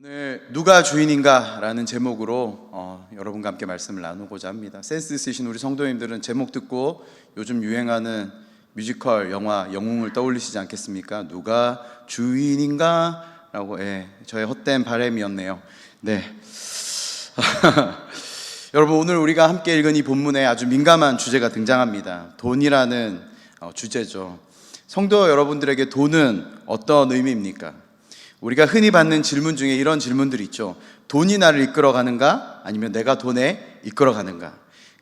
오늘 누가 주인인가 라는 제목으로 여러분과 함께 말씀을 나누고자 합니다. 센스 있으신 우리 성도님들은 제목 듣고 요즘 유행하는 뮤지컬, 영화, 영웅을 떠올리시지 않겠습니까? 누가 주인인가? 라고 저의 헛된 바람이었네요. 네. 여러분, 오늘 우리가 함께 읽은 이 본문에 아주 민감한 주제가 등장합니다. 돈이라는 주제죠. 성도 여러분들에게 돈은 어떤 의미입니까? 우리가 흔히 받는 질문 중에 이런 질문들이 있죠. 돈이 나를 이끌어가는가? 아니면 내가 돈에 이끌어가는가?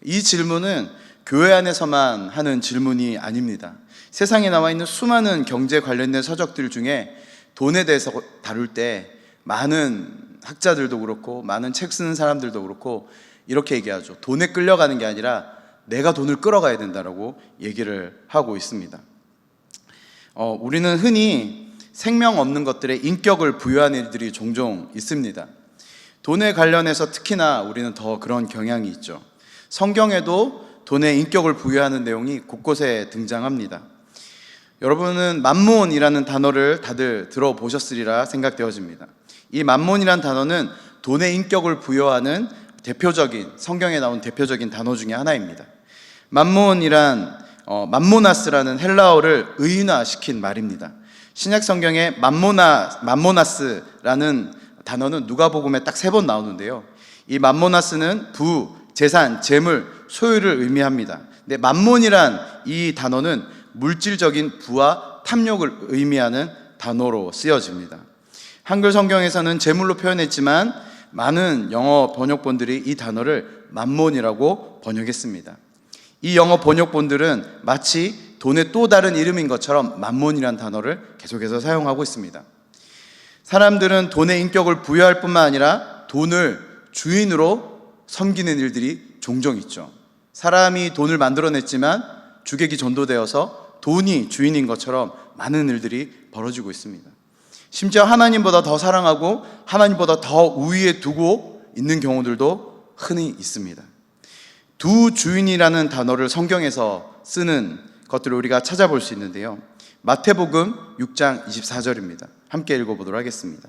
이 질문은 교회 안에서만 하는 질문이 아닙니다. 세상에 나와 있는 수많은 경제 관련된 서적들 중에 돈에 대해서 다룰 때 많은 학자들도 그렇고 많은 책 쓰는 사람들도 그렇고 이렇게 얘기하죠. 돈에 끌려가는 게 아니라 내가 돈을 끌어가야 된다라고 얘기를 하고 있습니다. 우리는 흔히 생명 없는 것들에 인격을 부여하는 일들이 종종 있습니다. 돈에 관련해서 특히나 우리는 더 그런 경향이 있죠. 성경에도 돈에 인격을 부여하는 내용이 곳곳에 등장합니다. 여러분은 맘몬이라는 단어를 다들 들어보셨으리라 생각되어집니다. 이 맘몬이라는 단어는 돈에 인격을 부여하는 성경에 나온 대표적인 단어 중에 하나입니다. 맘모나스라는 헬라어를 의인화시킨 말입니다. 신약 성경에 맘모나스라는 단어는 누가복음에 딱 3번 나오는데요. 이 맘모나스는 부, 재산, 재물, 소유를 의미합니다. 근데 맘몬이란 이 단어는 물질적인 부와 탐욕을 의미하는 단어로 쓰여집니다. 한글 성경에서는 재물로 표현했지만 많은 영어 번역본들이 이 단어를 맘몬이라고 번역했습니다. 이 영어 번역본들은 마치 돈의 또 다른 이름인 것처럼 맘몬이라는 단어를 계속해서 사용하고 있습니다. 사람들은 돈의 인격을 부여할 뿐만 아니라 돈을 주인으로 섬기는 일들이 종종 있죠. 사람이 돈을 만들어냈지만 주객이 전도되어서 돈이 주인인 것처럼 많은 일들이 벌어지고 있습니다. 심지어 하나님보다 더 사랑하고 하나님보다 더 우위에 두고 있는 경우들도 흔히 있습니다. 두 주인이라는 단어를 성경에서 쓰는 것들을 우리가 찾아볼 수 있는데요. 마태복음 6장 24절입니다. 함께 읽어보도록 하겠습니다.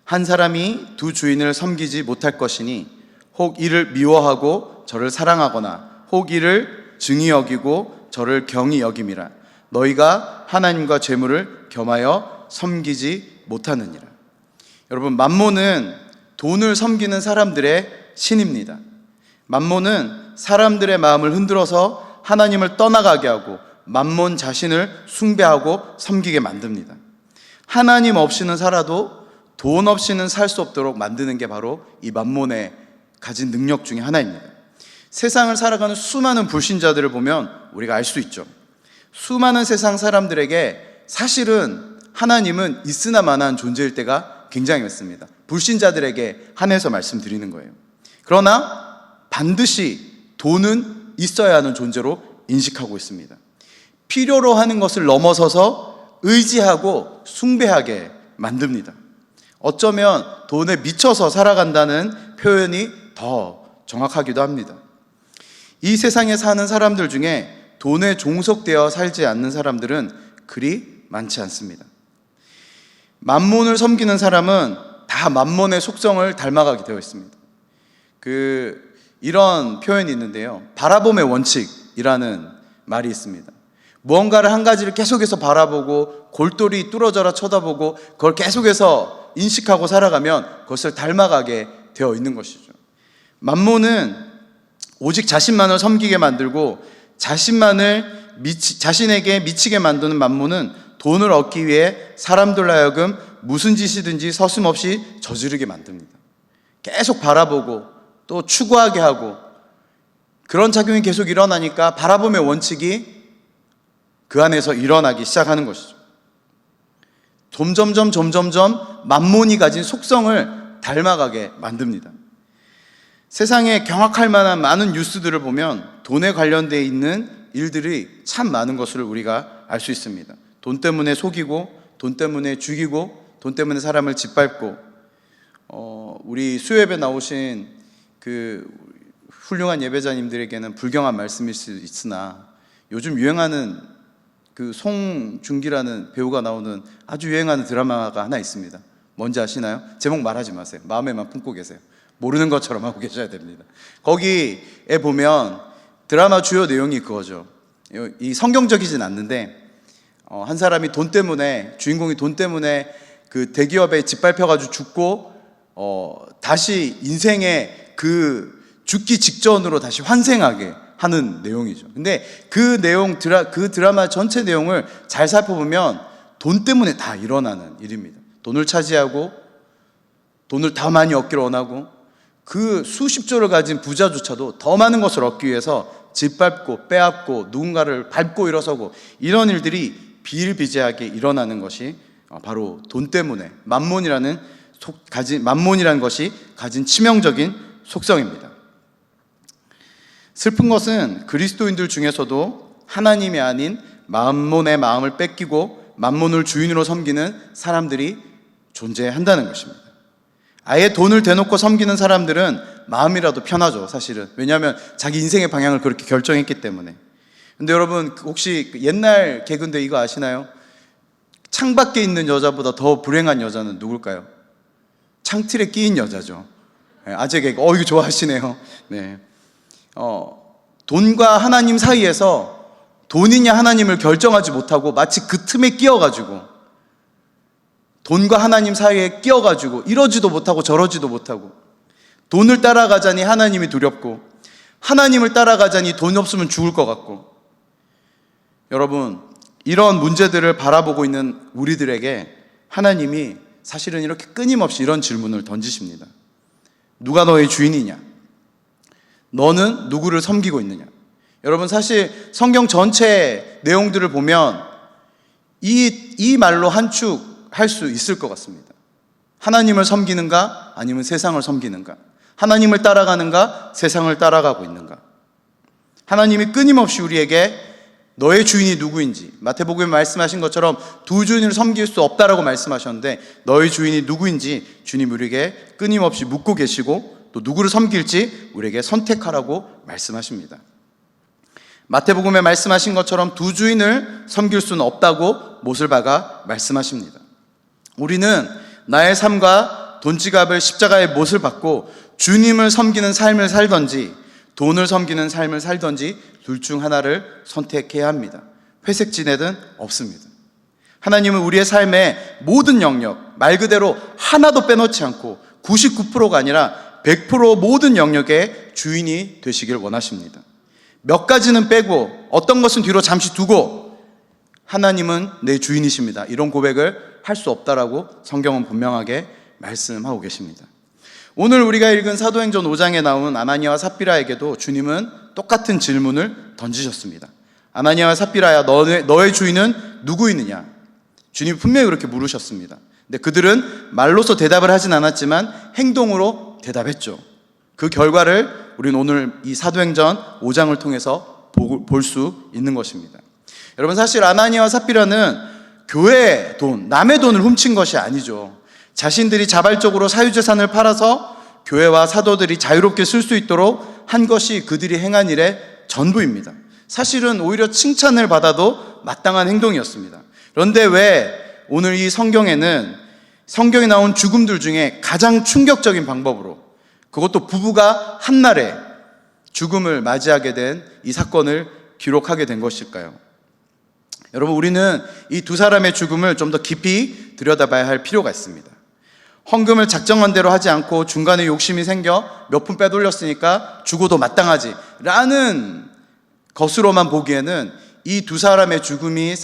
한 사람이 두 주인을 섬기지 못할 것이니 혹 이를 미워하고 저를 사랑하거나 혹 이를 증히 여기고 저를 경히 여김이라. 너희가 하나님과 재물을 겸하여 섬기지 못하느니라. 여러분, 맘몬은 돈을 섬기는 사람들의 신입니다. 맘몬은 사람들의 마음을 흔들어서 하나님을 떠나가게 하고 맘몬 자신을 숭배하고 섬기게 만듭니다. 하나님 없이는 살아도 돈 없이는 살 수 없도록 만드는 게 바로 이 맘몬의 가진 능력 중에 하나입니다. 세상을 살아가는 수많은 불신자들을 보면 우리가 알 수 있죠. 수많은 세상 사람들에게 사실은 하나님은 있으나 마나한 존재일 때가 굉장히 많습니다. 불신자들에게 한해서 말씀드리는 거예요. 그러나 반드시 돈은 있어야 하는 존재로 인식하고 있습니다. 필요로 하는 것을 넘어서서 의지하고 숭배하게 만듭니다. 어쩌면 돈에 미쳐서 살아간다는 표현이 더 정확하기도 합니다. 이 세상에 사는 사람들 중에 돈에 종속되어 살지 않는 사람들은 그리 많지 않습니다. 맘몬을 섬기는 사람은 다 맘몬의 속성을 닮아가게 되어 있습니다. 이런 표현이 있는데요. 바라봄의 원칙이라는 말이 있습니다. 무언가를 한 가지를 계속해서 바라보고 골똘히 뚫어져라 쳐다보고 그걸 계속해서 인식하고 살아가면 그것을 닮아가게 되어 있는 것이죠. 맘몬은 오직 자신만을 섬기게 만들고 자신에게 미치게 만드는 맘몬은 돈을 얻기 위해 사람들로 하여금 무슨 짓이든지 서슴없이 저지르게 만듭니다. 계속 바라보고 또 추구하게 하고 그런 작용이 계속 일어나니까 바라봄의 원칙이 그 안에서 일어나기 시작하는 것이죠. 점점점 맘몬이 가진 속성을 닮아가게 만듭니다. 세상에 경악할 만한 많은 뉴스들을 보면 돈에 관련되어 있는 일들이 참 많은 것을 우리가 알 수 있습니다. 돈 때문에 속이고 돈 때문에 죽이고 돈 때문에 사람을 짓밟고 우리 수요예배 나오신 훌륭한 예배자님들에게는 불경한 말씀일 수 있으나 요즘 유행하는 송중기라는 배우가 나오는 아주 유행하는 드라마가 하나 있습니다. 뭔지 아시나요? 제목 말하지 마세요. 마음에만 품고 계세요. 모르는 것처럼 하고 계셔야 됩니다. 거기에 보면 드라마 주요 내용이 그거죠. 이 성경적이진 않는데 한 사람이 돈 때문에, 주인공이 돈 때문에 그 대기업에 짓밟혀가지고 죽고 다시 인생의 그 죽기 직전으로 다시 환생하게 하는 내용이죠. 근데 그 내용, 그 드라마 전체 내용을 잘 살펴보면 돈 때문에 다 일어나는 일입니다. 돈을 차지하고 돈을 더 많이 얻기를 원하고 그 수십조를 가진 부자조차도 더 많은 것을 얻기 위해서 짓밟고 빼앗고 누군가를 밟고 일어서고 이런 일들이 비일비재하게 일어나는 것이 바로 돈 때문에 만몬이라는 것이 가진 치명적인 속성입니다. 슬픈 것은 그리스도인들 중에서도 하나님이 아닌 만몬의 마음을 뺏기고 만몬을 주인으로 섬기는 사람들이 존재한다는 것입니다. 아예 돈을 대놓고 섬기는 사람들은 마음이라도 편하죠, 사실은. 왜냐하면 자기 인생의 방향을 그렇게 결정했기 때문에. 근데 여러분, 혹시 옛날 개그인데 이거 아시나요? 창밖에 있는 여자보다 더 불행한 여자는 누굴까요? 창틀에 끼인 여자죠. 아재 개그. 이거 좋아하시네요. 네. 돈과 하나님 사이에서 돈이냐 하나님을 결정하지 못하고 마치 그 틈에 끼어가지고 돈과 하나님 사이에 끼어가지고 이러지도 못하고 저러지도 못하고 돈을 따라가자니 하나님이 두렵고 하나님을 따라가자니 돈이 없으면 죽을 것 같고. 여러분, 이런 문제들을 바라보고 있는 우리들에게 하나님이 사실은 이렇게 끊임없이 이런 질문을 던지십니다. 누가 너의 주인이냐? 너는 누구를 섬기고 있느냐? 여러분, 사실 성경 전체 내용들을 보면 이 말로 한축할 수 있을 것 같습니다. 하나님을 섬기는가? 아니면 세상을 섬기는가? 하나님을 따라가는가? 세상을 따라가고 있는가? 하나님이 끊임없이 우리에게 너의 주인이 누구인지, 마태복음에 말씀하신 것처럼 두 주인을 섬길 수 없다라고 말씀하셨는데 너의 주인이 누구인지 주님 우리에게 끊임없이 묻고 계시고 또 누구를 섬길지 우리에게 선택하라고 말씀하십니다. 마태복음에 말씀하신 것처럼 두 주인을 섬길 수는 없다고 못을 박아 말씀하십니다. 우리는 나의 삶과 돈지갑을 십자가의 못을 박고 주님을 섬기는 삶을 살던지 돈을 섬기는 삶을 살던지 둘 중 하나를 선택해야 합니다. 회색 지대는 없습니다. 하나님은 우리의 삶의 모든 영역, 말 그대로 하나도 빼놓지 않고 99%가 아니라 100% 모든 영역의 주인이 되시길 원하십니다. 몇 가지는 빼고 어떤 것은 뒤로 잠시 두고 하나님은 내 주인이십니다. 이런 고백을 할 수 없다라고 성경은 분명하게 말씀하고 계십니다. 오늘 우리가 읽은 사도행전 5장에 나온 아나니아와 삽비라에게도 주님은 똑같은 질문을 던지셨습니다. 아나니아와 삽비라야, 너의 주인은 누구이느냐? 주님이 분명히 그렇게 물으셨습니다. 근데 그들은 말로서 대답을 하진 않았지만 행동으로 대답했죠. 그 결과를 우리는 오늘 이 사도행전 5장을 통해서 볼 수 있는 것입니다. 여러분, 사실 아나니아와 삽비라는 교회의 돈, 남의 돈을 훔친 것이 아니죠. 자신들이 자발적으로 사유재산을 팔아서 교회와 사도들이 자유롭게 쓸 수 있도록 한 것이 그들이 행한 일의 전부입니다. 사실은 오히려 칭찬을 받아도 마땅한 행동이었습니다. 그런데 왜 오늘 이 성경에는 성경에 나온 죽음들 중에 가장 충격적인 방법으로, 그것도 부부가 한날에 죽음을 맞이하게 된 이 사건을 기록하게 된 것일까요? 여러분, 우리는 이 두 사람의 죽음을 좀 더 깊이 들여다봐야 할 필요가 있습니다. 헌금을 작정한 대로 하지 않고 중간에 욕심이 생겨 몇 푼 빼돌렸으니까 죽어도 마땅하지 라는 것으로만 보기에는 이 두 사람의 죽음이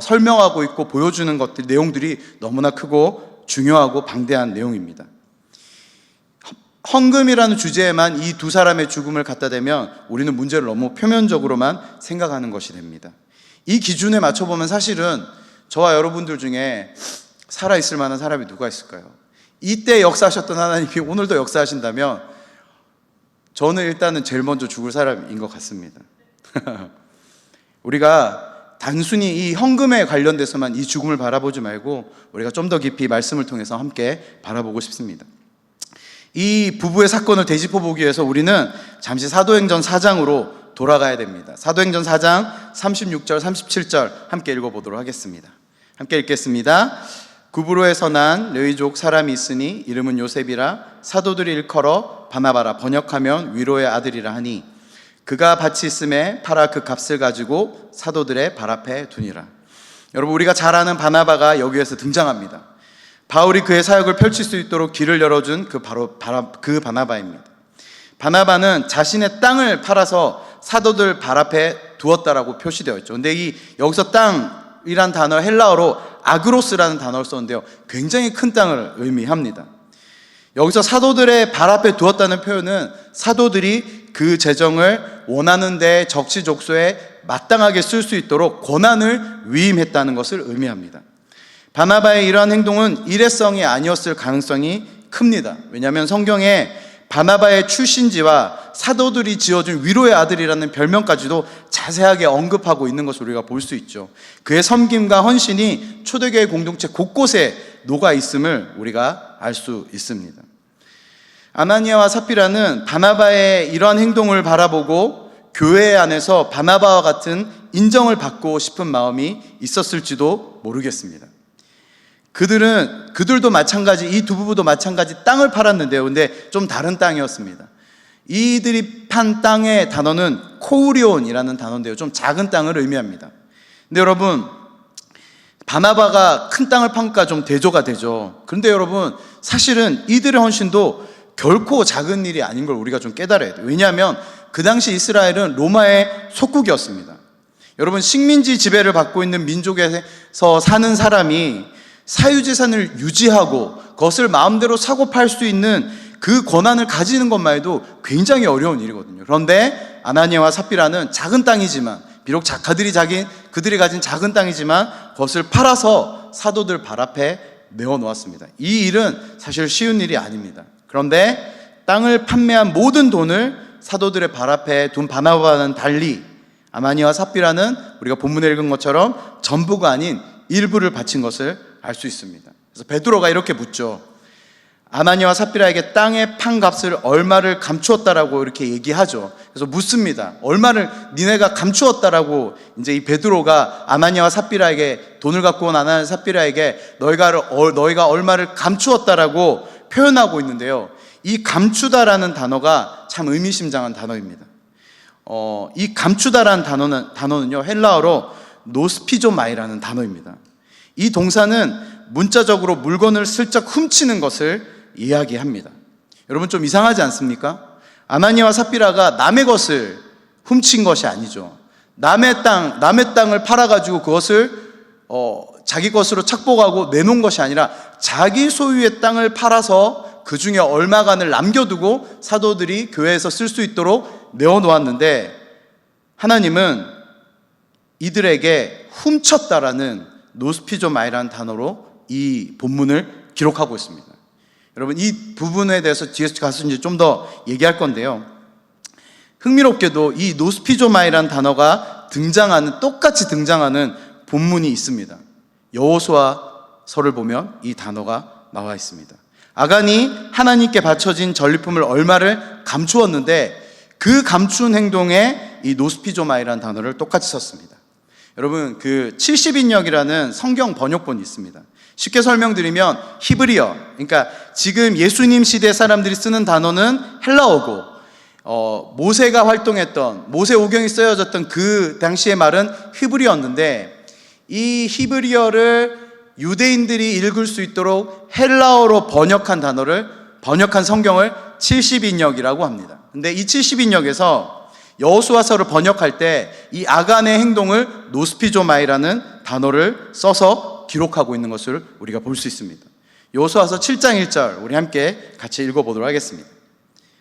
설명하고 있고 보여주는 것들, 내용들이 너무나 크고 중요하고 방대한 내용입니다. 헌금이라는 주제에만 이 두 사람의 죽음을 갖다 대면 우리는 문제를 너무 표면적으로만 생각하는 것이 됩니다. 이 기준에 맞춰보면 사실은 저와 여러분들 중에 살아있을 만한 사람이 누가 있을까요? 이때 역사하셨던 하나님이 오늘도 역사하신다면 저는 일단은 제일 먼저 죽을 사람인 것 같습니다. 우리가 단순히 이 헌금에 관련돼서만 이 죽음을 바라보지 말고 우리가 좀 더 깊이 말씀을 통해서 함께 바라보고 싶습니다. 이 부부의 사건을 되짚어보기 위해서 우리는 잠시 사도행전 4장으로 돌아가야 됩니다. 사도행전 4장 36절, 37절 함께 읽어보도록 하겠습니다. 함께 읽겠습니다. 구브로에서 난 레위족 사람이 있으니 이름은 요셉이라 사도들이 일컬어 바나바라 번역하면 위로의 아들이라 하니 그가 밭이 있음에 팔아 그 값을 가지고 사도들의 발 앞에 두니라. 여러분, 우리가 잘 아는 바나바가 여기에서 등장합니다. 바울이 그의 사역을 펼칠 수 있도록 길을 열어준 그 바나바입니다. 바나바는 자신의 땅을 팔아서 사도들 발 앞에 두었다라고 표시되어 있죠. 근데 여기서 땅이란 단어 헬라어로 아그로스라는 단어를 썼는데요, 굉장히 큰 땅을 의미합니다. 여기서 사도들의 발 앞에 두었다는 표현은 사도들이 그 재정을 원하는 데 적시족소에 마땅하게 쓸 수 있도록 권한을 위임했다는 것을 의미합니다. 바나바의 이러한 행동은 일회성이 아니었을 가능성이 큽니다. 왜냐하면 성경에 바나바의 출신지와 사도들이 지어준 위로의 아들이라는 별명까지도 자세하게 언급하고 있는 것을 우리가 볼 수 있죠. 그의 섬김과 헌신이 초대교회 공동체 곳곳에 녹아 있음을 우리가 알 수 있습니다. 아나니아와 삽비라는 바나바의 이러한 행동을 바라보고 교회 안에서 바나바와 같은 인정을 받고 싶은 마음이 있었을지도 모르겠습니다. 그들도 마찬가지, 이 두 부부도 마찬가지 땅을 팔았는데요, 근데 좀 다른 땅이었습니다. 이들이 판 땅의 단어는 코우리온이라는 단어인데요, 좀 작은 땅을 의미합니다. 근데 여러분, 바나바가 큰 땅을 파니까 좀 대조가 되죠. 그런데 여러분, 사실은 이들의 헌신도 결코 작은 일이 아닌 걸 우리가 좀 깨달아야 돼요. 왜냐하면 그 당시 이스라엘은 로마의 속국이었습니다. 여러분, 식민지 지배를 받고 있는 민족에서 사는 사람이 사유재산을 유지하고 그것을 마음대로 사고 팔 수 있는 그 권한을 가지는 것만 해도 굉장히 어려운 일이거든요. 그런데 아나니아와 삽비라는 작은 땅이지만, 비록 그들이 가진 작은 땅이지만 그것을 팔아서 사도들 발 앞에 내어놓았습니다. 이 일은 사실 쉬운 일이 아닙니다. 그런데 땅을 판매한 모든 돈을 사도들의 발 앞에 둔 바나바와는 달리 아나니아와 삽비라는 우리가 본문에 읽은 것처럼 전부가 아닌 일부를 바친 것을 알 수 있습니다. 그래서 베드로가 이렇게 묻죠. 아나니아와 삽비라에게 땅의 판값을 얼마를 감추었다라고 이렇게 얘기하죠. 그래서 묻습니다. 얼마를 니네가 감추었다라고. 이제 이 베드로가 아나니아와 삽비라에게, 돈을 갖고 온 아나니아와 삽비라에게 너희가 얼마를 감추었다라고 표현하고 있는데요, 이 감추다라는 단어가 참 의미심장한 단어입니다. 이 감추다라는 단어는요, 헬라어로 노스피조마이라는 단어입니다. 이 동사는 문자적으로 물건을 슬쩍 훔치는 것을 이야기합니다. 여러분, 좀 이상하지 않습니까? 아나니아와 삽비라가 남의 것을 훔친 것이 아니죠. 남의 땅을 팔아가지고 그것을 자기 것으로 착복하고 내놓은 것이 아니라 자기 소유의 땅을 팔아서 그 중에 얼마간을 남겨두고 사도들이 교회에서 쓸 수 있도록 내어놓았는데, 하나님은 이들에게 훔쳤다라는 노스피조마이라는 단어로 이 본문을 기록하고 있습니다. 여러분, 이 부분에 대해서 뒤에서 가서 이제 좀 더 얘기할 건데요, 흥미롭게도 이 노스피조마이라는 단어가 똑같이 등장하는 본문이 있습니다. 여호수아서를 보면 이 단어가 나와 있습니다. 아간이 하나님께 바쳐진 전리품을 얼마를 감추었는데 그 감춘 행동에 이 노스피조마이라는 단어를 똑같이 썼습니다. 여러분, 그 70인역이라는 성경 번역본이 있습니다. 쉽게 설명드리면 히브리어, 그러니까 지금 예수님 시대 사람들이 쓰는 단어는 헬라어고, 모세가 활동했던, 모세오경이 쓰여졌던 그 당시의 말은 히브리어였는데, 이 히브리어를 유대인들이 읽을 수 있도록 헬라어로 번역한 성경을 70인역이라고 합니다. 근데 이 70인역에서 여호수아서를 번역할 때 이 아간의 행동을 노스피조마이라는 단어를 써서 기록하고 있는 것을 우리가 볼 수 있습니다. 여호수아서 7장 1절 우리 함께 같이 읽어보도록 하겠습니다.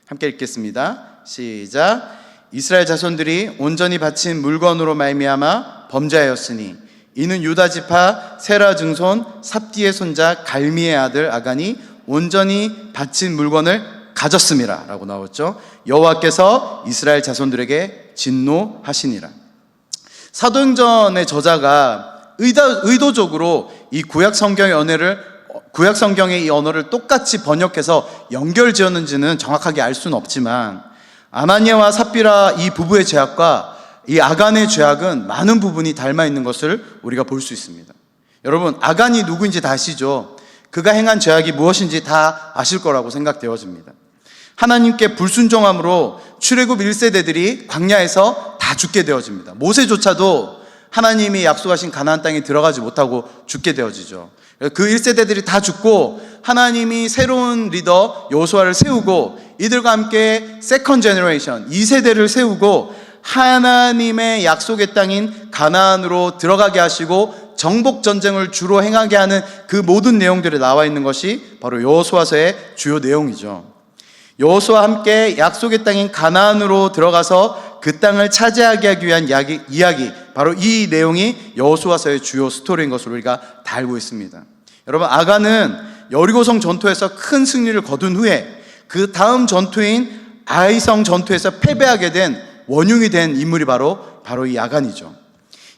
함께 읽겠습니다. 시작. 이스라엘 자손들이 온전히 바친 물건으로 말미암아 범죄하였으니 이는 유다 지파 세라 증손 삽디의 손자 갈미의 아들 아간이 온전히 바친 물건을 가졌음이라 라고 나왔죠. 여호와께서 이스라엘 자손들에게 진노하시니라. 사도행전의 저자가 의도적으로 이 구약 성경의 이 언어를 똑같이 번역해서 연결지었는지는 정확하게 알 수는 없지만, 아나니아와 삽비라 이 부부의 죄악과 이 아간의 죄악은 많은 부분이 닮아 있는 것을 우리가 볼 수 있습니다. 여러분, 아간이 누구인지 다 아시죠? 그가 행한 죄악이 무엇인지 다 아실 거라고 생각되어집니다. 하나님께 불순종함으로 출애굽 1세대들이 광야에서 다 죽게 되어집니다. 모세조차도 하나님이 약속하신 가나안 땅에 들어가지 못하고 죽게 되어지죠. 그 1세대들이 다 죽고 하나님이 새로운 리더 여호수아를 세우고 이들과 함께 세컨 제너레이션 2세대를 세우고 하나님의 약속의 땅인 가나안으로 들어가게 하시고 정복 전쟁을 주로 행하게 하는 그 모든 내용들이 나와 있는 것이 바로 여호수아서의 주요 내용이죠. 여호수아와 함께 약속의 땅인 가나안으로 들어가서 그 땅을 차지하게 하기 위한 이야기, 바로 이 내용이 여호수아서의 주요 스토리인 것으로 우리가 다 알고 있습니다. 여러분, 아간은 여리고성 전투에서 큰 승리를 거둔 후에 그 다음 전투인 아이성 전투에서 패배하게 된 원흉이 된 인물이 바로 이 아간이죠.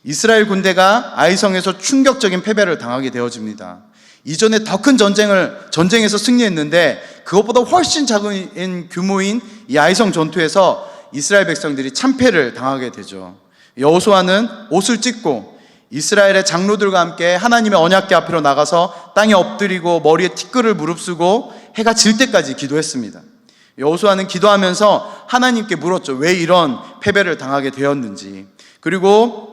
이스라엘 군대가 아이성에서 충격적인 패배를 당하게 되어집니다. 이전에 더 큰 전쟁에서 승리했는데 그것보다 훨씬 작은 규모인 이 아이성 전투에서 이스라엘 백성들이 참패를 당하게 되죠. 여호수아는 옷을 찢고 이스라엘의 장로들과 함께 하나님의 언약궤 앞으로 나가서 땅에 엎드리고 머리에 티끌을 무릅쓰고 해가 질 때까지 기도했습니다. 여호수아는 기도하면서 하나님께 물었죠. 왜 이런 패배를 당하게 되었는지, 그리고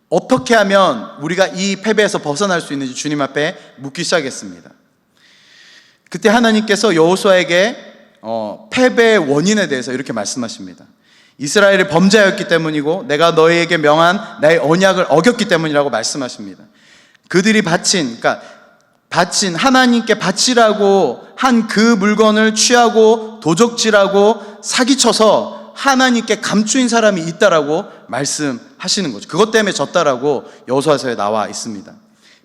어떻게 하면 우리가 이 패배에서 벗어날 수 있는지 주님 앞에 묻기 시작했습니다. 그때 하나님께서 여호수아에게 패배의 원인에 대해서 이렇게 말씀하십니다. 이스라엘이 범죄하였기 때문이고 내가 너희에게 명한 나의 언약을 어겼기 때문이라고 말씀하십니다. 그들이 바친 하나님께 바치라고 한 그 물건을 취하고 도적질하고 사기쳐서 하나님께 감추인 사람이 있다라고 말씀하시는 거죠. 그것 때문에 졌다라고 여호수아서에 나와 있습니다.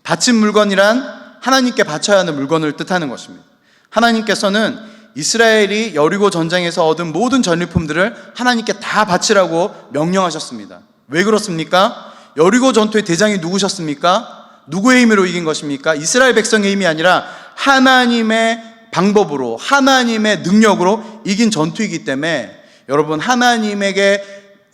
바친 물건이란 하나님께 바쳐야 하는 물건을 뜻하는 것입니다. 하나님께서는 이스라엘이 여리고 전쟁에서 얻은 모든 전리품들을 하나님께 다 바치라고 명령하셨습니다. 왜 그렇습니까? 여리고 전투의 대장이 누구셨습니까? 누구의 힘으로 이긴 것입니까? 이스라엘 백성의 힘이 아니라 하나님의 방법으로, 하나님의 능력으로 이긴 전투이기 때문에 여러분, 하나님에게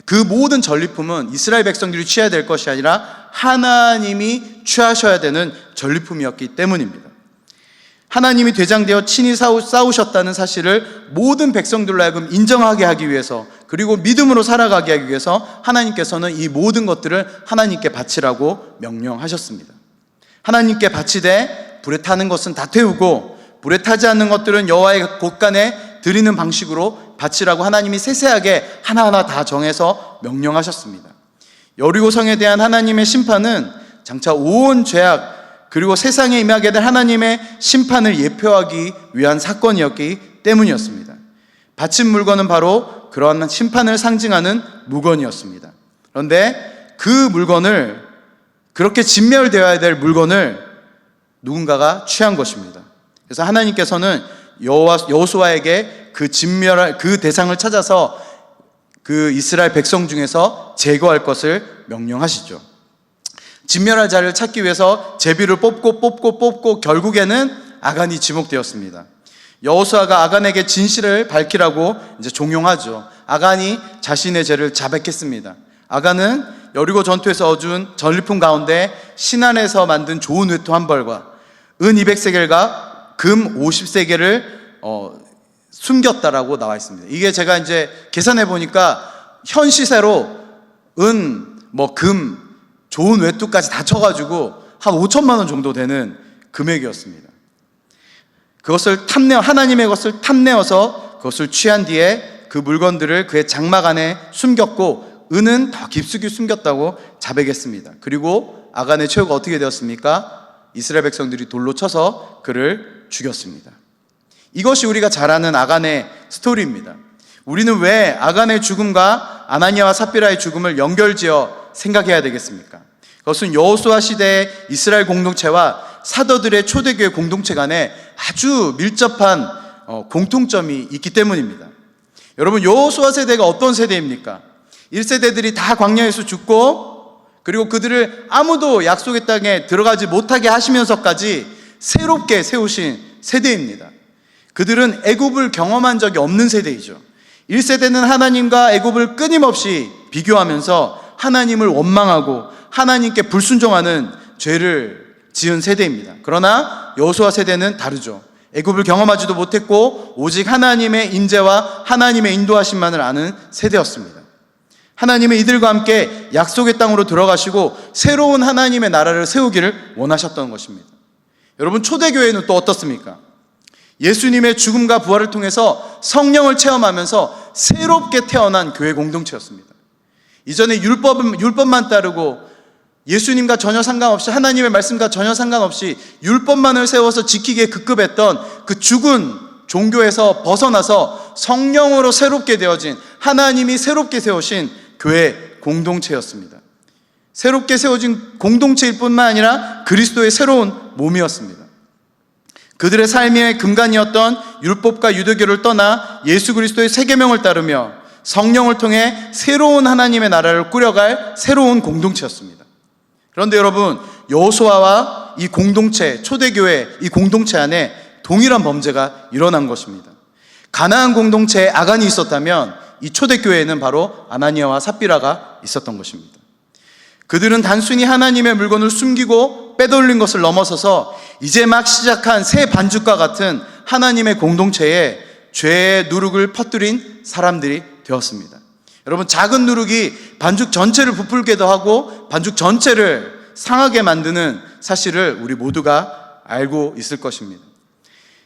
그 모든 전리품은 이스라엘 백성들이 취해야 될 것이 아니라 하나님이 취하셔야 되는 전리품이었기 때문입니다. 하나님이 대장되어 친히 싸우셨다는 사실을 모든 백성들로 하여금 인정하게 하기 위해서, 그리고 믿음으로 살아가게 하기 위해서 하나님께서는 이 모든 것들을 하나님께 바치라고 명령하셨습니다. 하나님께 바치되 불에 타는 것은 다 태우고 불에 타지 않는 것들은 여호와의 곳간에 드리는 방식으로 바치라고 하나님이 세세하게 하나하나 다 정해서 명령하셨습니다. 여리고 성에 대한 하나님의 심판은 장차 온 죄악 그리고 세상에 임하게 될 하나님의 심판을 예표하기 위한 사건이었기 때문이었습니다. 바친 물건은 바로 그러한 심판을 상징하는 물건이었습니다. 그런데 그 물건을, 그렇게 진멸되어야 될 물건을 누군가가 취한 것입니다. 그래서 하나님께서는 여호수아에게 그 대상을 찾아서 그 이스라엘 백성 중에서 제거할 것을 명령하시죠. 진멸할 자를 찾기 위해서 제비를 뽑고 결국에는 아간이 지목되었습니다. 여호수아가 아간에게 진실을 밝히라고 이제 종용하죠. 아간이 자신의 죄를 자백했습니다. 아간은 여리고 전투에서 얻은 전리품 가운데 신안에서 만든 좋은 외투 한 벌과 은 200세겔과 금 50세겔을 숨겼다라고 나와 있습니다. 이게 제가 이제 계산해 보니까 현 시세로 은, 금, 좋은 외투까지 다 쳐가지고 한 5천만 원 정도 되는 금액이었습니다. 그것을 하나님의 것을 탐내어서 그것을 취한 뒤에 그 물건들을 그의 장막 안에 숨겼고 은은 더 깊숙이 숨겼다고 자백했습니다. 그리고 아간의 최후가 어떻게 되었습니까? 이스라엘 백성들이 돌로 쳐서 그를 죽였습니다. 이것이 우리가 잘 아는 아간의 스토리입니다. 우리는 왜 아간의 죽음과 아나니아와 삽비라의 죽음을 연결지어 생각해야 되겠습니까? 그것은 여호수아 시대의 이스라엘 공동체와 사도들의 초대교회 공동체 간에 아주 밀접한 공통점이 있기 때문입니다. 여러분, 여호수아 세대가 어떤 세대입니까? 1세대들이 다 광야에서 죽고, 그리고 그들을 아무도 약속의 땅에 들어가지 못하게 하시면서까지 새롭게 세우신 세대입니다. 그들은 애굽을 경험한 적이 없는 세대이죠. 1세대는 하나님과 애굽을 끊임없이 비교하면서 하나님을 원망하고 하나님께 불순종하는 죄를 지은 세대입니다. 그러나 여호수아 세대는 다르죠. 애굽을 경험하지도 못했고 오직 하나님의 인재와 하나님의 인도하심만을 아는 세대였습니다. 하나님은 이들과 함께 약속의 땅으로 들어가시고 새로운 하나님의 나라를 세우기를 원하셨던 것입니다. 여러분, 초대교회는 또 어떻습니까? 예수님의 죽음과 부활을 통해서 성령을 체험하면서 새롭게 태어난 교회 공동체였습니다. 이전에 율법만 따르고 예수님과 전혀 상관없이, 하나님의 말씀과 전혀 상관없이 율법만을 세워서 지키기에 급급했던 그 죽은 종교에서 벗어나서 성령으로 새롭게 되어진, 하나님이 새롭게 세우신 교회 공동체였습니다. 새롭게 세워진 공동체일 뿐만 아니라 그리스도의 새로운 몸이었습니다. 그들의 삶의 근간이었던 율법과 유대교를 떠나 예수 그리스도의 세 계명을 따르며 성령을 통해 새로운 하나님의 나라를 꾸려갈 새로운 공동체였습니다. 그런데 여러분, 여호수아와 이 공동체, 초대교회 이 공동체 안에 동일한 범죄가 일어난 것입니다. 가나안 공동체에 아간이 있었다면 이 초대교회에는 바로 아나니아와 삽비라가 있었던 것입니다. 그들은 단순히 하나님의 물건을 숨기고 빼돌린 것을 넘어서서 이제 막 시작한 새 반죽과 같은 하나님의 공동체에 죄의 누룩을 퍼뜨린 사람들이 되었습니다. 여러분, 작은 누룩이 반죽 전체를 부풀게도 하고 반죽 전체를 상하게 만드는 사실을 우리 모두가 알고 있을 것입니다.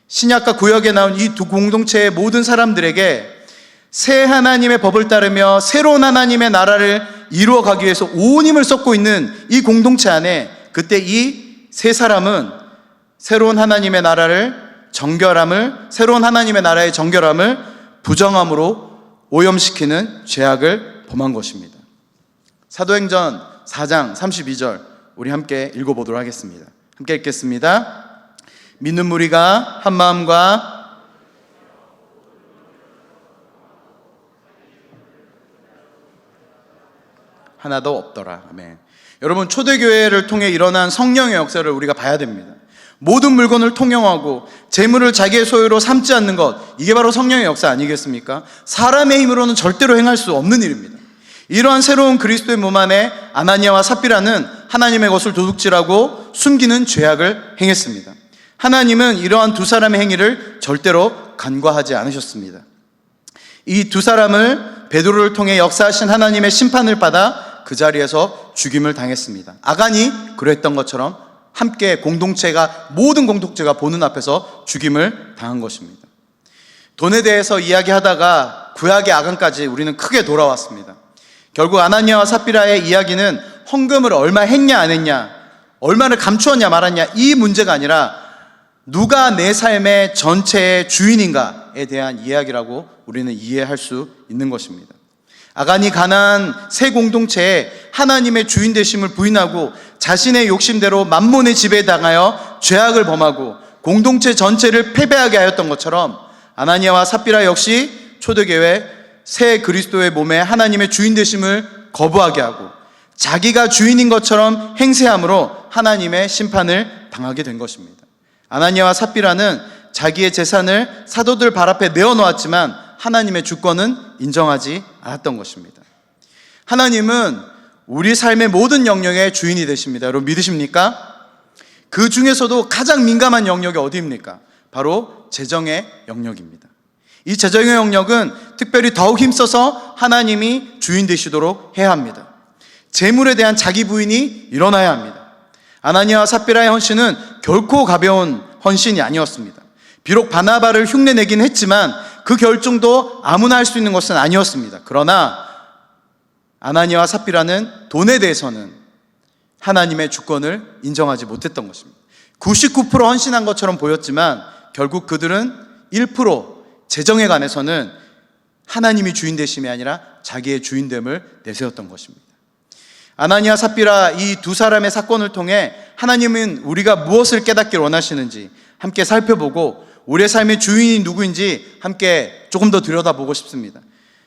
신약과 구약에 나온 이 두 공동체의 모든 사람들에게 새 하나님의 법을 따르며 새로운 하나님의 나라를 이루어가기 위해서 온 힘을 쏟고 있는 이 공동체 안에 그때 이 세 사람은 새로운 하나님의 나라의 정결함을 부정함으로 오염시키는 죄악을 범한 것입니다. 사도행전 4장 32절 우리 함께 읽어보도록 하겠습니다. 함께 읽겠습니다. 믿는 무리가 한 마음과 하나도 없더라. 아멘. 여러분, 초대교회를 통해 일어난 성령의 역사를 우리가 봐야 됩니다. 모든 물건을 통용하고 재물을 자기의 소유로 삼지 않는 것, 이게 바로 성령의 역사 아니겠습니까? 사람의 힘으로는 절대로 행할 수 없는 일입니다. 이러한 새로운 그리스도의 몸 안에 아나니아와 삽비라는 하나님의 것을 도둑질하고 숨기는 죄악을 행했습니다. 하나님은 이러한 두 사람의 행위를 절대로 간과하지 않으셨습니다. 이 두 사람을 베드로를 통해 역사하신 하나님의 심판을 받아 그 자리에서 죽임을 당했습니다. 아간이 그랬던 것처럼 함께 모든 공동체가 보는 앞에서 죽임을 당한 것입니다. 돈에 대해서 이야기하다가 구약의 아간까지 우리는 크게 돌아왔습니다. 결국 아나니아와 삽비라의 이야기는 헌금을 얼마 했냐 안 했냐, 얼마를 감추었냐 말았냐, 이 문제가 아니라 누가 내 삶의 전체의 주인인가에 대한 이야기라고 우리는 이해할 수 있는 것입니다. 아간이 가나안 새 공동체에 하나님의 주인 되심을 부인하고 자신의 욕심대로 만몬의 지배에 당하여 죄악을 범하고 공동체 전체를 패배하게 하였던 것처럼 아나니아와 삽비라 역시 초대교회 새 그리스도의 몸에 하나님의 주인 되심을 거부하게 하고 자기가 주인인 것처럼 행세함으로 하나님의 심판을 당하게 된 것입니다. 아나니아와 삽비라는 자기의 재산을 사도들 발 앞에 내어놓았지만 하나님의 주권은 인정하지 않았던 것입니다. 하나님은 우리 삶의 모든 영역의 주인이 되십니다. 여러분 믿으십니까? 그 중에서도 가장 민감한 영역이 어디입니까? 바로 재정의 영역입니다. 이 재정의 영역은 특별히 더욱 힘써서 하나님이 주인 되시도록 해야 합니다. 재물에 대한 자기 부인이 일어나야 합니다. 아나니아와 삽비라의 헌신은 결코 가벼운 헌신이 아니었습니다. 비록 바나바를 흉내내긴 했지만 그 결정도 아무나 할 수 있는 것은 아니었습니다. 그러나 아나니아와 삽비라는 돈에 대해서는 하나님의 주권을 인정하지 못했던 것입니다. 99% 헌신한 것처럼 보였지만 결국 그들은 1% 재정에 관해서는 하나님이 주인 되심이 아니라 자기의 주인됨을 내세웠던 것입니다. 아나니아 삽비라 이 두 사람의 사건을 통해 하나님은 우리가 무엇을 깨닫길 원하시는지 함께 살펴보고 우리의 삶의 주인이 누구인지 함께 조금 더 들여다보고 싶습니다.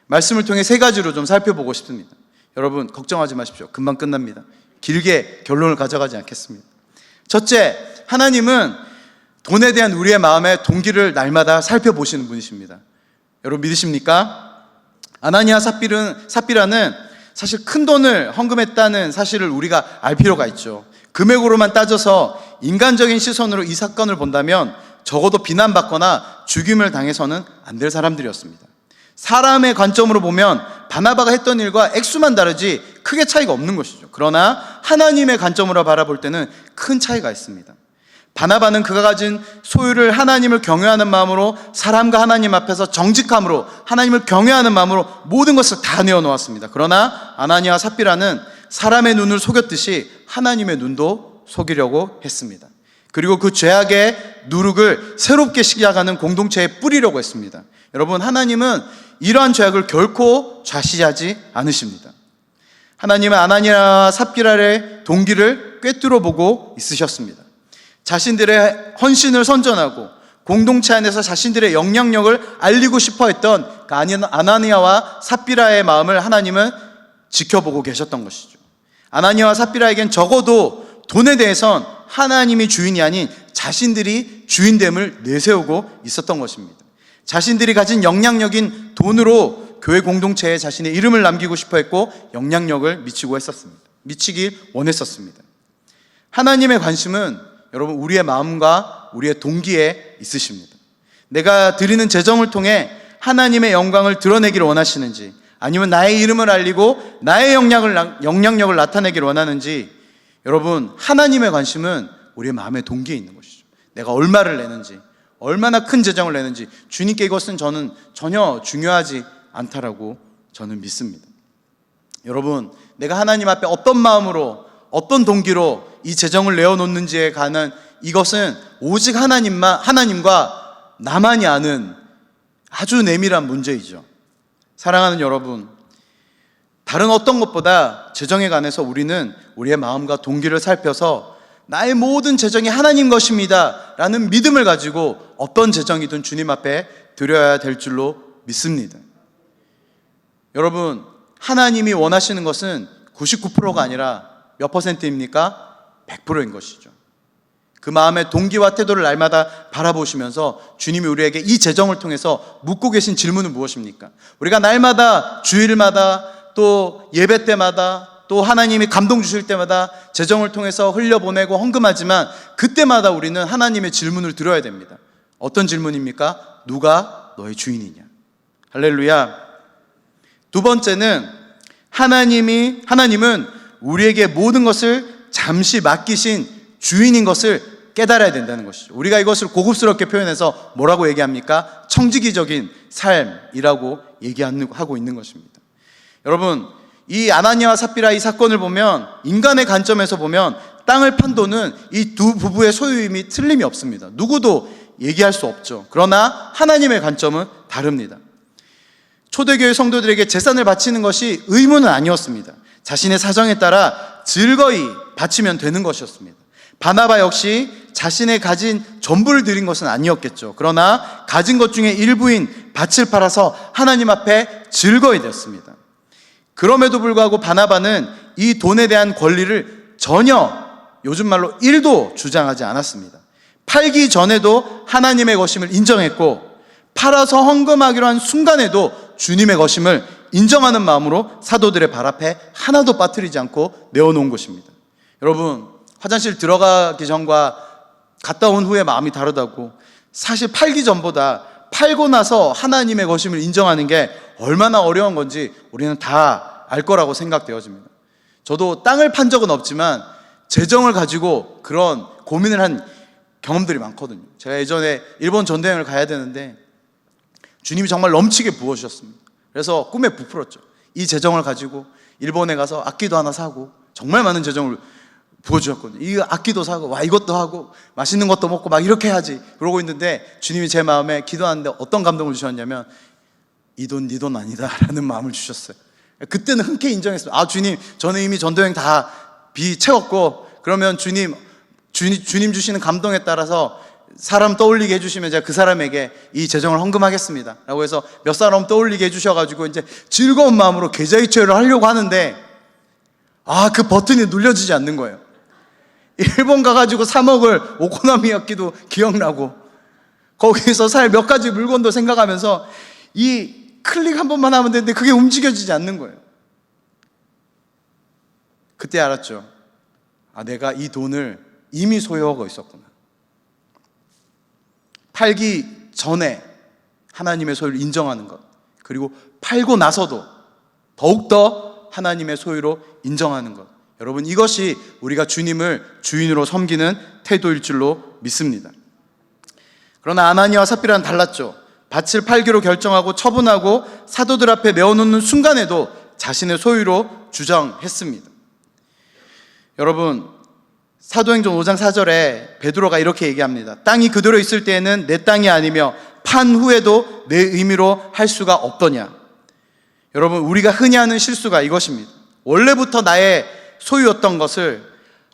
말씀을 통해 세 가지로 좀 살펴보고 싶습니다. 여러분 걱정하지 마십시오. 금방 끝납니다. 길게 결론을 가져가지 않겠습니다. 첫째, 하나님은 돈에 대한 우리의 마음의 동기를 날마다 살펴보시는 분이십니다. 여러분 믿으십니까? 아나니아 삽비라는 사실 큰 돈을 헌금했다는 사실을 우리가 알 필요가 있죠. 금액으로만 따져서 인간적인 시선으로 이 사건을 본다면 적어도 비난받거나 죽임을 당해서는 안 될 사람들이었습니다. 사람의 관점으로 보면 바나바가 했던 일과 액수만 다르지 크게 차이가 없는 것이죠. 그러나 하나님의 관점으로 바라볼 때는 큰 차이가 있습니다. 바나바는 그가 가진 소유를 하나님을 경외하는 마음으로, 사람과 하나님 앞에서 정직함으로 하나님을 경외하는 마음으로 모든 것을 다 내어놓았습니다. 그러나 아나니아와 삽비라는 사람의 눈을 속였듯이 하나님의 눈도 속이려고 했습니다. 그리고 그 죄악의 누룩을 새롭게 시작하는 공동체에 뿌리려고 했습니다. 여러분, 하나님은 이러한 죄악을 결코 좌시하지 않으십니다. 하나님은 아나니아와 삽비라의 동기를 꿰뚫어 보고 있으셨습니다. 자신들의 헌신을 선전하고 공동체 안에서 자신들의 영향력을 알리고 싶어 했던 아나니아와 삽비라의 마음을 하나님은 지켜보고 계셨던 것이죠. 아나니아와 삽비라에겐 적어도 돈에 대해선 하나님이 주인이 아닌 자신들이 주인됨을 내세우고 있었던 것입니다. 자신들이 가진 영향력인 돈으로 교회 공동체에 자신의 이름을 남기고 싶어 했고 영향력을 미치길 원했었습니다. 하나님의 관심은 여러분, 우리의 마음과 우리의 동기에 있으십니다. 내가 드리는 재정을 통해 하나님의 영광을 드러내기를 원하시는지, 아니면 나의 이름을 알리고 나의 영향력을 나타내기를 원하는지, 여러분, 하나님의 관심은 우리의 마음의 동기에 있는 것이죠. 내가 얼마를 내는지, 얼마나 큰 재정을 내는지, 주님께 이것은 저는 전혀 중요하지 않다라고 저는 믿습니다. 여러분, 내가 하나님 앞에 어떤 마음으로, 어떤 동기로 이 재정을 내어놓는지에 관한 이것은 오직 하나님과 나만이 아는 아주 내밀한 문제이죠. 사랑하는 여러분, 다른 어떤 것보다 재정에 관해서 우리는 우리의 마음과 동기를 살펴서 나의 모든 재정이 하나님 것입니다 라는 믿음을 가지고 어떤 재정이든 주님 앞에 드려야 될 줄로 믿습니다. 여러분, 하나님이 원하시는 것은 99%가 아니라 몇 %입니까? 100%인 것이죠. 그 마음의 동기와 태도를 날마다 바라보시면서 주님이 우리에게 이 재정을 통해서 묻고 계신 질문은 무엇입니까? 우리가 날마다, 주일마다, 또 예배 때마다, 또 하나님이 감동 주실 때마다 재정을 통해서 흘려보내고 헌금하지만 그때마다 우리는 하나님의 질문을 들어야 됩니다. 어떤 질문입니까? 누가 너의 주인이냐? 할렐루야. 두 번째는 하나님은 우리에게 모든 것을 잠시 맡기신 주인인 것을 깨달아야 된다는 것이죠. 우리가 이것을 고급스럽게 표현해서 뭐라고 얘기합니까? 청지기적인 삶이라고 얘기하고 있는 것입니다. 여러분, 이 아나니아와 삽비라 이 사건을 보면, 인간의 관점에서 보면 땅을 판 돈은 이 두 부부의 소유임이 틀림이 없습니다. 누구도 얘기할 수 없죠. 그러나 하나님의 관점은 다릅니다. 초대교회 성도들에게 재산을 바치는 것이 의무는 아니었습니다. 자신의 사정에 따라 즐거이 바치면 되는 것이었습니다. 바나바 역시 자신의 가진 전부를 드린 것은 아니었겠죠. 그러나 가진 것 중에 일부인 밭을 팔아서 하나님 앞에 즐거이 되었습니다. 그럼에도 불구하고 바나바는 이 돈에 대한 권리를 전혀, 요즘 말로 1도 주장하지 않았습니다. 팔기 전에도 하나님의 것임을 인정했고, 팔아서 헌금하기로 한 순간에도 주님의 것임을 인정하는 마음으로 사도들의 발 앞에 하나도 빠뜨리지 않고 내어놓은 것입니다. 여러분, 화장실 들어가기 전과 갔다 온 후에 마음이 다르다고, 사실 팔기 전보다 팔고 나서 하나님의 것임을 인정하는 게 얼마나 어려운 건지 우리는 다 알 거라고 생각되어집니다. 저도 땅을 판 적은 없지만 재정을 가지고 그런 고민을 한 경험들이 많거든요. 제가 예전에 일본 전도여행을 가야 되는데 주님이 정말 넘치게 부어주셨습니다. 그래서 꿈에 부풀었죠. 이 재정을 가지고 일본에 가서 악기도 하나 사고, 정말 많은 재정을 부어주셨거든요. 이 악기도 사고, 와, 이것도 하고, 맛있는 것도 먹고 막 이렇게 해야지 그러고 있는데, 주님이 제 마음에 기도하는데 어떤 감동을 주셨냐면, 이 돈 네 돈 아니다 라는 마음을 주셨어요. 그때는 흔쾌히 인정했어요. 아, 주님, 저는 이미 전도여행 다 비 채웠고, 그러면 주님 주시는 감동에 따라서 사람 떠올리게 해주시면 제가 그 사람에게 이 재정을 헌금하겠습니다 라고 해서 몇 사람 떠올리게 해주셔가지고 이제 즐거운 마음으로 계좌이체를 하려고 하는데, 그 버튼이 눌려지지 않는 거예요. 일본 가가지고 사 먹을 오코노미야끼도 기억나고, 거기서 살 몇 가지 물건도 생각하면서 이 클릭 한 번만 하면 되는데 그게 움직여지지 않는 거예요. 그때 알았죠. 내가 이 돈을 이미 소유하고 있었구나. 팔기 전에 하나님의 소유를 인정하는 것, 그리고 팔고 나서도 더욱더 하나님의 소유로 인정하는 것. 여러분, 이것이 우리가 주님을 주인으로 섬기는 태도일 줄로 믿습니다. 그러나 아나니아와 삽비라는 달랐죠. 밭을 팔기로 결정하고 처분하고 사도들 앞에 내어놓는 순간에도 자신의 소유로 주장했습니다. 여러분, 사도행전 5장 4절에 베드로가 이렇게 얘기합니다. 땅이 그대로 있을 때에는 내 땅이 아니며 판 후에도 내 의미로 할 수가 없더냐. 여러분, 우리가 흔히 하는 실수가 이것입니다. 원래부터 나의 소유였던 것을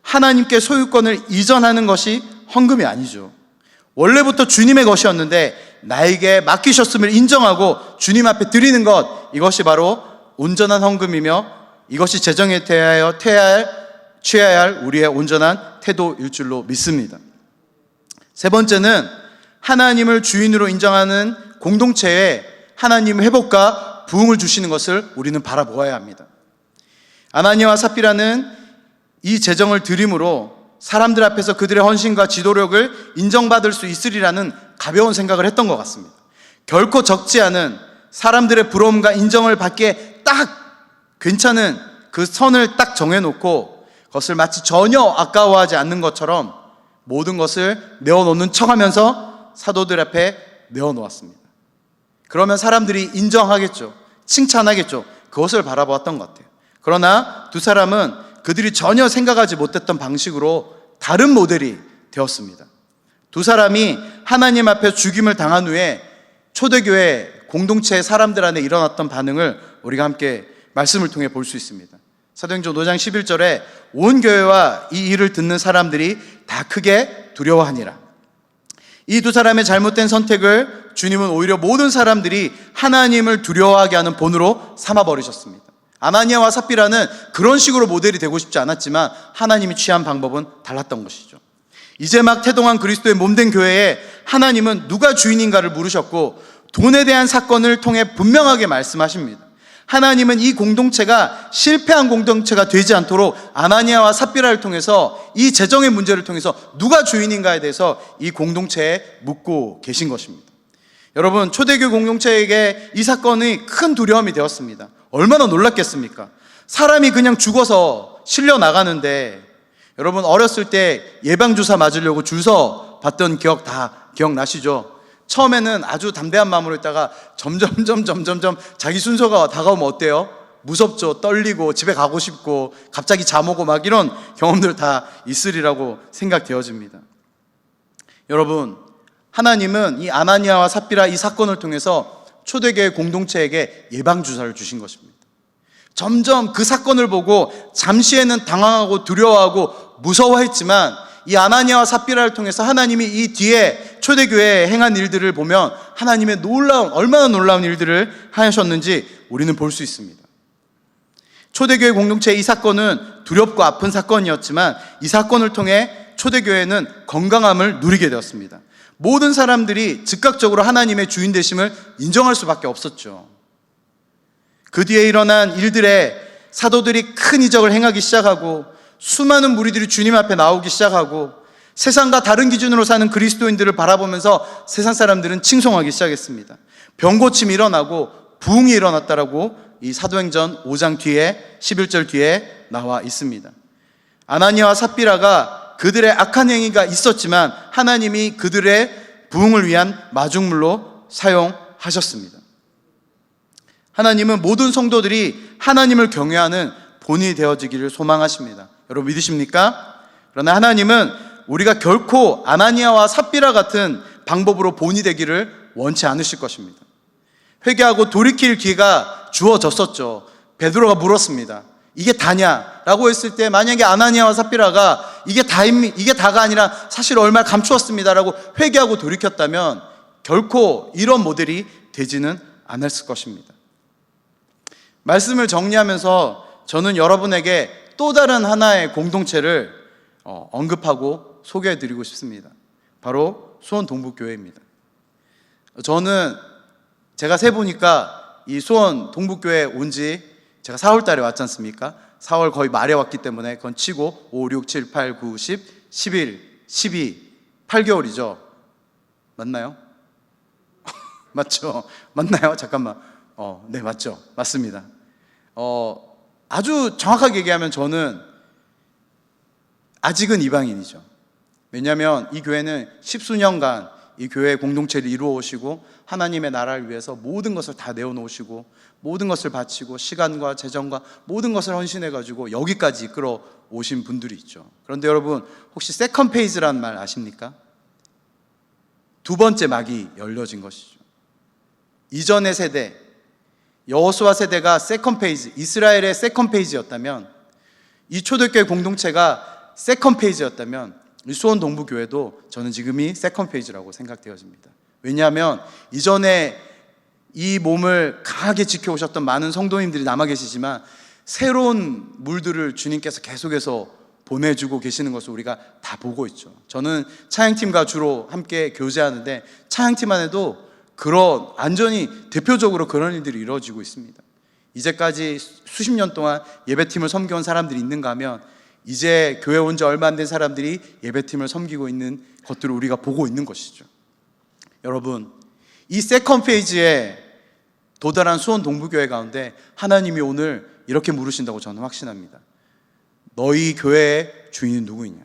하나님께 소유권을 이전하는 것이 헌금이 아니죠. 원래부터 주님의 것이었는데 나에게 맡기셨음을 인정하고 주님 앞에 드리는 것, 이것이 바로 온전한 헌금이며 이것이 재정에 대하여 취해야 할 우리의 온전한 태도일 줄로 믿습니다. 세 번째는 하나님을 주인으로 인정하는 공동체에 하나님의 회복과 부흥을 주시는 것을 우리는 바라보아야 합니다. 아나니아와 삽비라는 이 재정을 드림으로 사람들 앞에서 그들의 헌신과 지도력을 인정받을 수 있으리라는 가벼운 생각을 했던 것 같습니다. 결코 적지 않은 사람들의 부러움과 인정을 받기에 딱 괜찮은 그 선을 딱 정해놓고 그것을 마치 전혀 아까워하지 않는 것처럼 모든 것을 내어놓는 척하면서 사도들 앞에 내어놓았습니다. 그러면 사람들이 인정하겠죠. 칭찬하겠죠. 그것을 바라보았던 것 같아요. 그러나 두 사람은 그들이 전혀 생각하지 못했던 방식으로 다른 모델이 되었습니다. 두 사람이 하나님 앞에 죽임을 당한 후에 초대교회 공동체의 사람들 안에 일어났던 반응을 우리가 함께 말씀을 통해 볼 수 있습니다. 사도행전 5장 11절에 온 교회와 이 일을 듣는 사람들이 다 크게 두려워하니라. 이 두 사람의 잘못된 선택을 주님은 오히려 모든 사람들이 하나님을 두려워하게 하는 본으로 삼아버리셨습니다. 아나니아와 삽비라는 그런 식으로 모델이 되고 싶지 않았지만 하나님이 취한 방법은 달랐던 것이죠. 이제 막 태동한 그리스도의 몸된 교회에 하나님은 누가 주인인가를 물으셨고 돈에 대한 사건을 통해 분명하게 말씀하십니다. 하나님은 이 공동체가 실패한 공동체가 되지 않도록 아나니아와 삽비라를 통해서 이 재정의 문제를 통해서 누가 주인인가에 대해서 이 공동체에 묻고 계신 것입니다. 여러분, 초대교회 공동체에게 이 사건이 큰 두려움이 되었습니다. 얼마나 놀랐겠습니까? 사람이 그냥 죽어서 실려 나가는데, 여러분 어렸을 때 예방주사 맞으려고 줄 서 봤던 기억 다 기억나시죠? 처음에는 아주 담대한 마음으로 있다가 점점 자기 순서가 다가오면 어때요? 무섭죠. 떨리고 집에 가고 싶고 갑자기 잠 오고 막 이런 경험들 다 있으리라고 생각되어집니다. 여러분, 하나님은 이 아나니아와 삽비라 이 사건을 통해서 초대교회 공동체에게 예방주사를 주신 것입니다. 점점 그 사건을 보고 잠시에는 당황하고 두려워하고 무서워했지만 이 아나니아와 삽비라를 통해서 하나님이 이 뒤에 초대교회에 행한 일들을 보면 하나님의 얼마나 놀라운 일들을 하셨는지 우리는 볼 수 있습니다. 초대교회 공동체의 이 사건은 두렵고 아픈 사건이었지만 이 사건을 통해 초대교회는 건강함을 누리게 되었습니다. 모든 사람들이 즉각적으로 하나님의 주인 되심을 인정할 수밖에 없었죠. 그 뒤에 일어난 일들에 사도들이 큰 이적을 행하기 시작하고 수많은 무리들이 주님 앞에 나오기 시작하고 세상과 다른 기준으로 사는 그리스도인들을 바라보면서 세상 사람들은 칭송하기 시작했습니다. 병고침이 일어나고 부흥이 일어났다라고 이 사도행전 5장 뒤에 11절 뒤에 나와 있습니다. 아나니아와 삽비라가 그들의 악한 행위가 있었지만 하나님이 그들의 부흥을 위한 마중물로 사용하셨습니다. 하나님은 모든 성도들이 하나님을 경외하는 본이 되어지기를 소망하십니다. 여러분 믿으십니까? 그러나 하나님은 우리가 결코 아나니아와 삽비라 같은 방법으로 본이 되기를 원치 않으실 것입니다. 회개하고 돌이킬 기회가 주어졌었죠. 베드로가 물었습니다. 이게 다냐? 라고 했을 때 만약에 아나니아와 삽비라가 이게 다가 아니라 사실 얼마를 감추었습니다 라고 회개하고 돌이켰다면 결코 이런 모델이 되지는 않았을 것입니다. 말씀을 정리하면서 저는 여러분에게 또 다른 하나의 공동체를 언급하고 소개해드리고 싶습니다. 바로 수원 동북교회입니다. 저는 제가 세보니까 이 수원 동북교회 온 지 제가 4월 달에 왔지 않습니까? 4월 거의 말에 왔기 때문에 그건 치고 5, 6, 7, 8, 9, 10, 11, 12, 8개월이죠. 맞나요? 맞죠? 맞나요? 잠깐만. 네, 맞죠. 맞습니다. 아주 정확하게 얘기하면 저는 아직은 이방인이죠. 왜냐하면 이 교회는 십수년간 이 교회의 공동체를 이루어 오시고 하나님의 나라를 위해서 모든 것을 다 내어놓으시고 모든 것을 바치고 시간과 재정과 모든 것을 헌신해가지고 여기까지 이끌어 오신 분들이 있죠. 그런데 여러분, 혹시 세컨 페이지라는 말 아십니까? 두 번째 막이 열려진 것이죠. 이전의 세대, 여호수아 세대가 세컨 페이지, 이스라엘의 세컨 페이지였다면, 이 초대교회 공동체가 세컨 페이지였다면 이 수원 동부교회도 저는 지금이 세컨 페이지라고 생각되어집니다. 왜냐하면 이전에 이 몸을 강하게 지켜오셨던 많은 성도님들이 남아 계시지만 새로운 물들을 주님께서 계속해서 보내주고 계시는 것을 우리가 다 보고 있죠. 저는 찬양팀과 주로 함께 교제하는데 찬양팀 안에도 그런 완전히 대표적으로 그런 일들이 이루어지고 있습니다. 이제까지 수십 년 동안 예배팀을 섬겨온 사람들이 있는가 하면 이제 교회 온 지 얼마 안 된 사람들이 예배팀을 섬기고 있는 것들을 우리가 보고 있는 것이죠. 여러분, 이 세컨 페이지에 도달한 수원 동부교회 가운데 하나님이 오늘 이렇게 물으신다고 저는 확신합니다. 너희 교회의 주인은 누구이냐?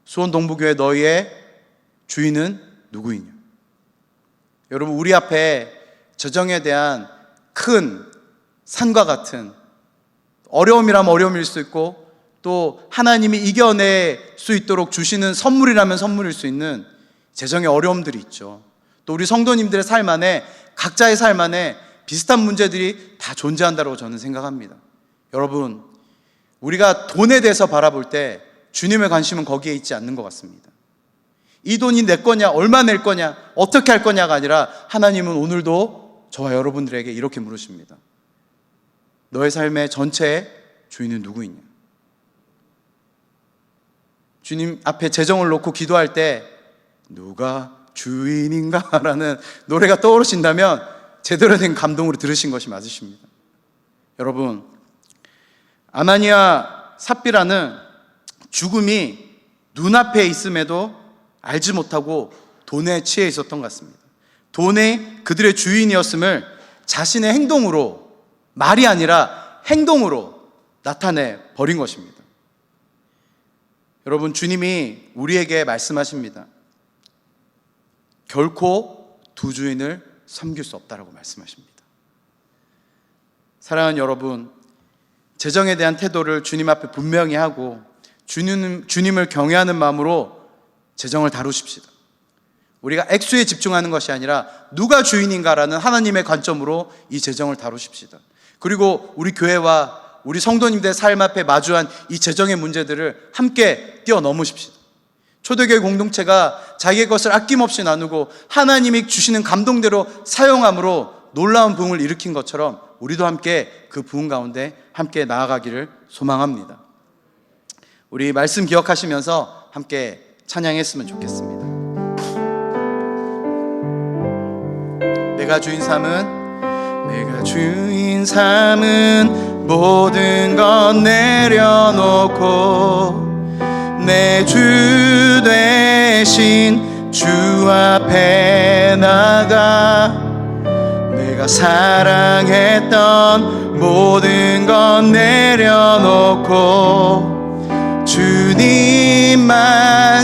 수원 동부교회 너희의 주인은 누구이냐? 여러분, 우리 앞에 재정에 대한 큰 산과 같은 어려움이라면 어려움일 수 있고 또 하나님이 이겨낼 수 있도록 주시는 선물이라면 선물일 수 있는 재정의 어려움들이 있죠. 또 우리 성도님들의 삶 안에 각자의 삶 안에 비슷한 문제들이 다 존재한다고 저는 생각합니다. 여러분, 우리가 돈에 대해서 바라볼 때 주님의 관심은 거기에 있지 않는 것 같습니다. 이 돈이 내 거냐, 얼마 낼 거냐, 어떻게 할 거냐가 아니라 하나님은 오늘도 저와 여러분들에게 이렇게 물으십니다. 너의 삶의 전체의 주인은 누구이냐? 주님 앞에 재정을 놓고 기도할 때 누가 주인인가? 라는 노래가 떠오르신다면 제대로 된 감동으로 들으신 것이 맞으십니다. 여러분, 아나니아 삽비라는 죽음이 눈앞에 있음에도 알지 못하고 돈에 취해 있었던 것 같습니다. 돈이 그들의 주인이었음을 자신의 행동으로, 말이 아니라 행동으로 나타내 버린 것입니다. 여러분, 주님이 우리에게 말씀하십니다. 결코 두 주인을 섬길 수 없다라고 말씀하십니다. 사랑하는 여러분, 재정에 대한 태도를 주님 앞에 분명히 하고 주님을 경외하는 마음으로 재정을 다루십시다. 우리가 액수에 집중하는 것이 아니라 누가 주인인가라는 하나님의 관점으로 이 재정을 다루십시다. 그리고 우리 교회와 우리 성도님들의 삶 앞에 마주한 이 재정의 문제들을 함께 뛰어넘으십시다. 초대교회 공동체가 자기의 것을 아낌없이 나누고 하나님이 주시는 감동대로 사용함으로 놀라운 부흥을 일으킨 것처럼 우리도 함께 그 부흥 가운데 함께 나아가기를 소망합니다. 우리 말씀 기억하시면서 함께 찬양했으면 좋겠습니다. 내가 주인 삼은 모든 것 내려놓고 내 주 되신 주 앞에 나가 내가 사랑했던 모든 것 내려놓고 주님만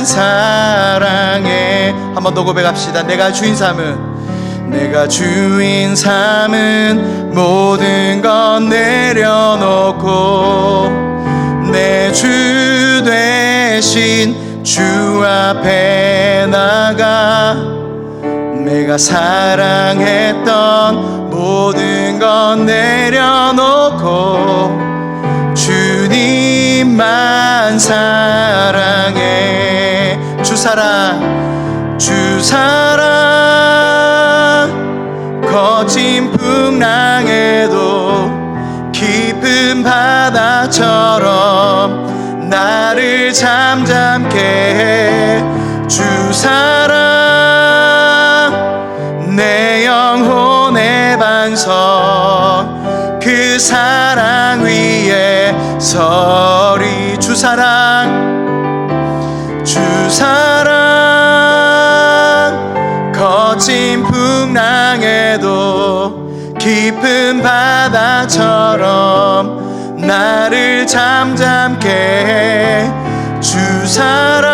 사랑해. 한 번 더 고백합시다. 내가 주인 삼은 모든 것 내려놓고 내 주 되신 주 앞에 나가 내가 사랑했던 모든 것 내려놓고 주님만 사랑해. 주 사랑 거친 풍랑에도 깊은 바다처럼 나를 잠잠케 해. 주 사랑 내 영혼의 반석 그 그 사랑 위에 서리. 주 사랑, 주 사랑, 거친 풍랑에도 깊은 바다처럼 나를 잠잠케 해. 주 사랑,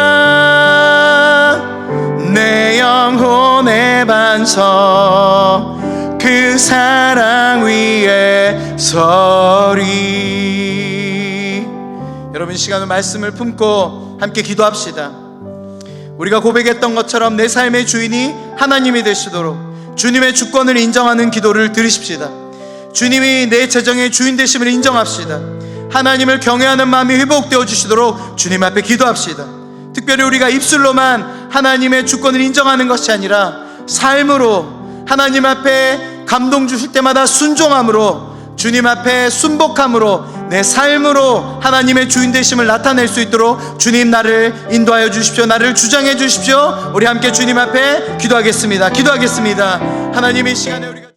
내 영혼의 반석, 그 사랑 위에 서리. 여러분, 이 시간은 말씀을 품고 함께 기도합시다. 우리가 고백했던 것처럼 내 삶의 주인이 하나님이 되시도록 주님의 주권을 인정하는 기도를 드리십시다. 주님이 내 재정의 주인 되심을 인정합시다. 하나님을 경외하는 마음이 회복되어 주시도록 주님 앞에 기도합시다. 특별히 우리가 입술로만 하나님의 주권을 인정하는 것이 아니라 삶으로 하나님 앞에 감동 주실 때마다 순종함으로, 주님 앞에 순복함으로, 내 삶으로 하나님의 주인 되심을 나타낼 수 있도록 주님 나를 인도하여 주십시오. 나를 주장해 주십시오. 우리 함께 주님 앞에 기도하겠습니다. 하나님, 이 시간에 우리가